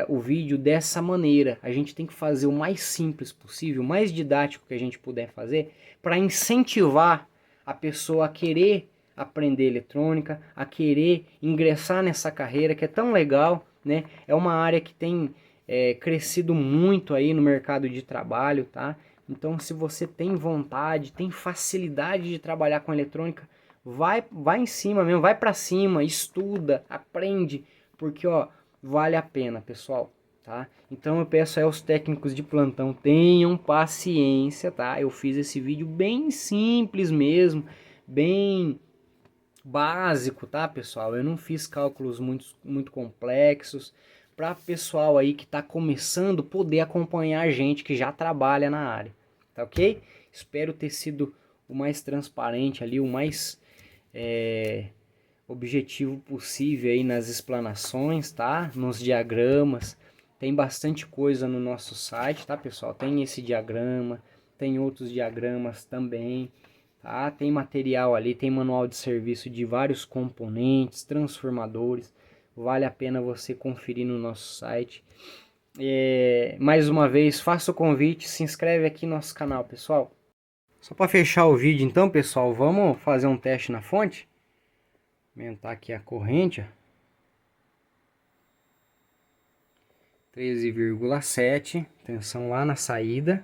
o vídeo dessa maneira. A gente tem que fazer o mais simples possível, o mais didático que a gente puder fazer, para incentivar a pessoa a querer aprender eletrônica, a querer ingressar nessa carreira que é tão legal, né? É uma área que tem crescido muito aí no mercado de trabalho, tá? Então, se você tem vontade, tem facilidade de trabalhar com eletrônica, vai em cima mesmo, vai para cima, estuda, aprende, porque ó, vale a pena, pessoal, tá? Então eu peço aí aos técnicos de plantão, tenham paciência, tá? Eu fiz esse vídeo bem simples mesmo, bem básico, tá, pessoal? Eu não fiz cálculos muito complexos, para pessoal aí que está começando poder acompanhar a gente que já trabalha na área, tá ok? Espero ter sido o mais transparente ali, o mais objetivo possível aí nas explanações, tá? Nos diagramas. Tem bastante coisa no nosso site, tá, pessoal? Tem esse diagrama, tem outros diagramas também, tá? Tem material ali, tem manual de serviço de vários componentes, transformadores. Vale a pena você conferir no nosso site. Mais uma vez, faça o convite, se inscreve aqui no nosso canal, pessoal. Só para fechar o vídeo então, pessoal, vamos fazer um teste na fonte? Aumentar aqui a corrente, 13,7, tensão lá na saída.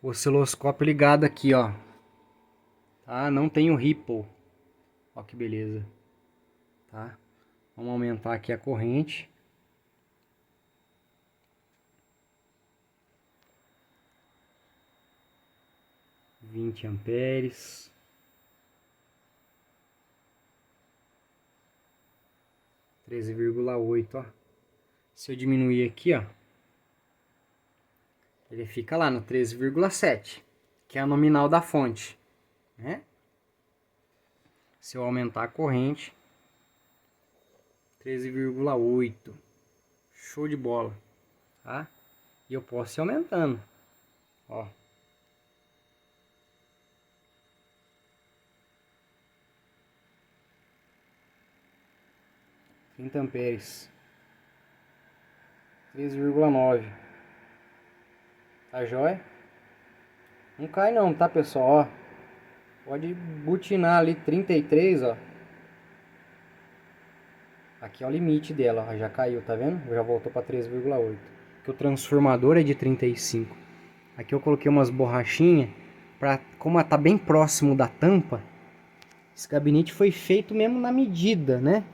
O osciloscópio ligado aqui, ó. Tá? Não tem o ripple. Ó que beleza. Tá? Vamos aumentar aqui a corrente. A. 13,8, ó. Se eu diminuir aqui, ó, ele fica lá no 13,7, que é a nominal da fonte, né? Se eu aumentar a corrente, 13,8. Show de bola, tá? E eu posso ir aumentando, ó. 30 amperes. 3,9. Tá jóia? Não cai não, tá, pessoal? Ó, pode butinar ali 33, ó. Aqui é o limite dela, ó. Já caiu, tá vendo? Já voltou para 3,8. Porque o transformador é de 35. Aqui eu coloquei umas borrachinhas para, como tá bem próximo da tampa, esse gabinete foi feito mesmo na medida, né?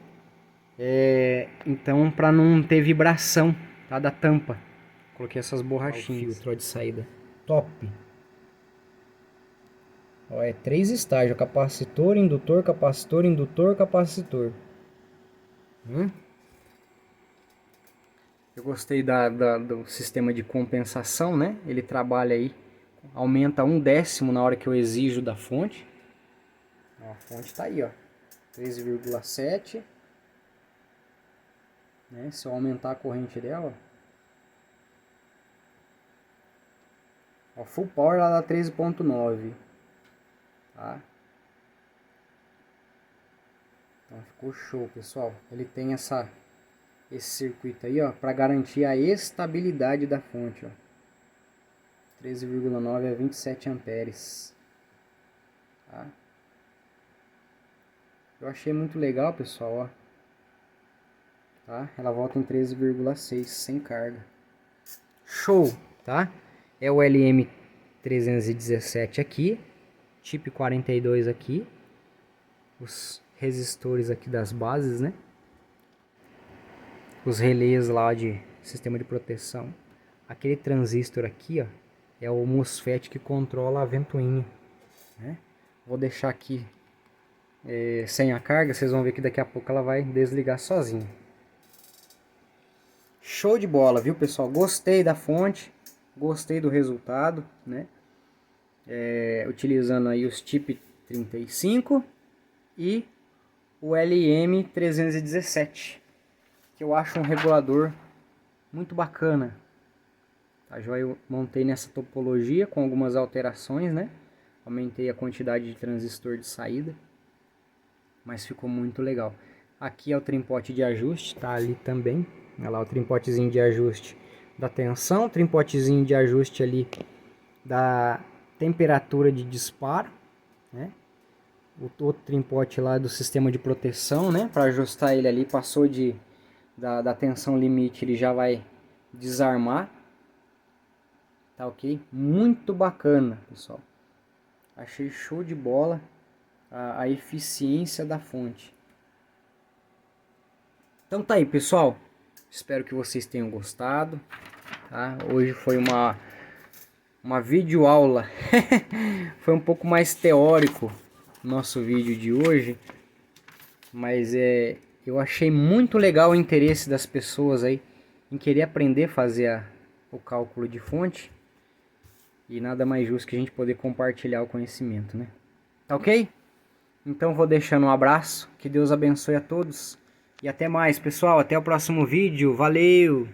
Então, para não ter vibração, tá, da tampa, coloquei essas borrachinhas. O filtro de saída top. Ó, é 3 estágios: capacitor, indutor, capacitor, indutor, capacitor. Eu gostei do sistema de compensação, né? Ele trabalha aí, aumenta 1/10 na hora que eu exijo da fonte. Ó, a fonte tá aí, ó, 13,7. Né? Se eu aumentar a corrente dela, ó, full power ela dá 13,9, tá? Então ficou show, pessoal. Ele tem esse circuito aí, ó, para garantir a estabilidade da fonte, ó. 13,9 a 27 amperes, tá? Eu achei muito legal, pessoal, ó. Tá? Ela volta em 13,6 sem carga. Show, tá? É o LM317 aqui, chip 42 aqui, os resistores aqui das bases, né? Os relés lá de sistema de proteção. Aquele transistor aqui, ó, é o MOSFET que controla a ventoinha, né? Vou deixar aqui sem a carga, vocês vão ver que daqui a pouco ela vai desligar sozinha. Show de bola, viu, pessoal? Gostei da fonte, gostei do resultado, né? Utilizando aí os chip 35 e o LM317, que eu acho um regulador muito bacana. Tá joia? Eu montei nessa topologia com algumas alterações, né? Aumentei a quantidade de transistor de saída, mas ficou muito legal. Aqui é o trimpote de ajuste, tá ali também. Olha lá o trimpotezinho de ajuste da tensão, trimpotezinho de ajuste ali da temperatura de disparo, né? O outro trimpote lá do sistema de proteção, né? Para ajustar ele ali, passou da tensão limite, ele já vai desarmar. Tá ok? Muito bacana, pessoal. Achei show de bola a eficiência da fonte. Então tá aí, pessoal. Espero que vocês tenham gostado. Tá? Hoje foi uma videoaula. Foi um pouco mais teórico nosso vídeo de hoje. Mas eu achei muito legal o interesse das pessoas aí em querer aprender a fazer o cálculo de fonte. E nada mais justo que a gente poder compartilhar o conhecimento, né? Tá ok? Então vou deixando um abraço. Que Deus abençoe a todos. E até mais, pessoal. Até o próximo vídeo. Valeu!